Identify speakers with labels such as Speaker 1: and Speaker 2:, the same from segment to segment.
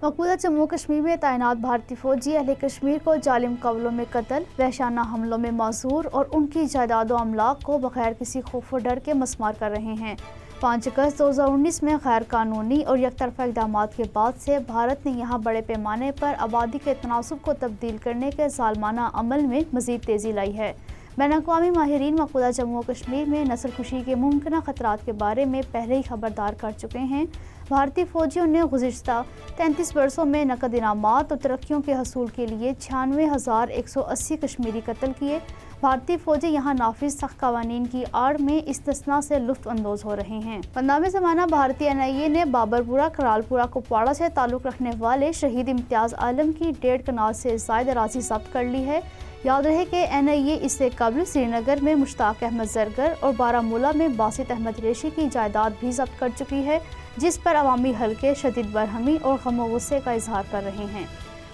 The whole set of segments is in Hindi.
Speaker 1: मकबूजा जम्मू कश्मीर में तैनात भारतीय फौजी अहले कश्मीर को जालिम कवलों में कत्ल, वहशाना हमलों में मासूर और उनकी जायदाद व अमलाक को बगैर किसी खौफ व डर के मस्मार कर रहे हैं। 5 अगस्त 2019 में गैर कानूनी और यकतरफा इक़दाम के बाद से भारत ने यहाँ बड़े पैमाने पर आबादी के तनासुब को तब्दील करने के ज़ालिमाना अमल में मज़ीद तेज़ी लाई है। बैनुल-अक़वामी माहिरीन मकबूजा जम्मू कश्मीर में नस्लकुशी के मुमकिन ख़तरात के बारे में पहले ही खबरदार कर चुके हैं। भारतीय फ़ौजियों ने गुज़िश्ता 33 बरसों में नकद इनामात और तरक्कियों के हसूल के लिए 96,180 कश्मीरी कत्ल किए। भारतीय फ़ौजी यहाँ नाफिज सख्त कवानीन की आड़ में इस्तिस्ना से लुत्फ़ अंदोज़ हो रहे हैं। पंद्रहवें ज़माना भारतीय NIA ने बाबरपुरा, करालपुरा, कुपवाड़ा से ताल्लुक़ रखने वाले शहीद इम्तियाज़ आलम की 1.5 कनाल से ज़ायद अराज़ी ज़ब्त कर ली है। याद रहे कि NIA इससे कबल श्रीनगर में मुश्ताक अहमद ज़रगर और बारामूला में बासित अहमद रेशी की जायदाद भी ज़ब्त कर चुकी है, जिस पर अवामी हल्के शदीद बरहमी और गम व गुस्से का इजहार कर रहे हैं।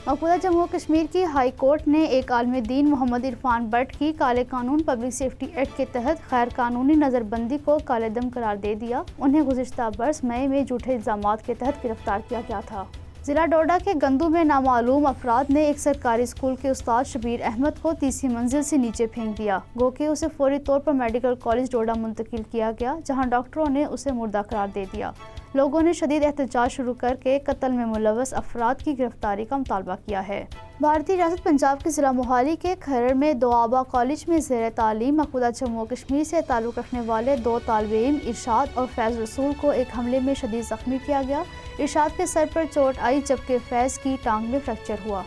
Speaker 1: मकबूजा जम्मू कश्मीर की हाई कोर्ट ने एक आलिम दीन मोहम्मद इरफान भट्ट की काले कानून पब्लिक सेफ्टी एक्ट के तहत गैर कानूनी नज़रबंदी को कालेदम करार दे दिया। उन्हें गुज़िश्ता बरस मई में झूठे इल्ज़ामात के तहत गिरफ्तार किया गया था। ज़िला डोडा के गंदू में नामालूम अफराद ने एक सरकारी स्कूल के उस्ताद शबीर अहमद को तीसरी मंजिल से नीचे फेंक दिया, गो कि उसे फौरी तौर पर मेडिकल कॉलेज डोडा मुंतकिल किया गया, जहां डॉक्टरों ने उसे मुर्दा करार दे दिया। लोगों ने शदीद एहतजाज शुरू करके कत्ल में मुलव्वस अफराद की गिरफ्तारी का मुतालबा किया है। भारतीय रियासत पंजाब के ज़िला मोहाली के खरड़ में दोआबा कॉलेज में ज़ेर तालीम मकबूजा जम्मू कश्मीर से ताल्लुक़ रखने वाले 2 तालिबे इल्म इरशाद और फैज़ रसूल को एक हमले में शदीद ज़ख्मी किया गया। इरशाद के सर पर चोट आई जबकि फैज़ की टांग में फ्रैक्चर हुआ।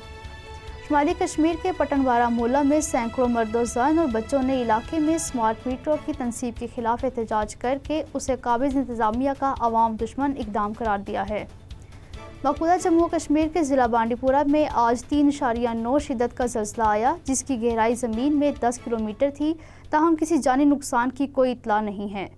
Speaker 1: शुमाली कश्मीर के पटन बारामूला में सैकड़ों मर्दों, ज़ान और बच्चों ने इलाके में स्मार्ट मीटरों की तनसीब के खिलाफ एहतजाज करके उसे काबिज़ इंतज़ामिया का अवाम दुश्मन इक़दाम करार दिया है। मकबूजा जम्मू कश्मीर के ज़िला बांडीपुरा में आज 3.9 शिद्दत का ज़लज़ला आया, जिसकी गहराई ज़मीन में 10 किलोमीटर थी, ताहम किसी जानी नुकसान की कोई इत्तला नहीं है।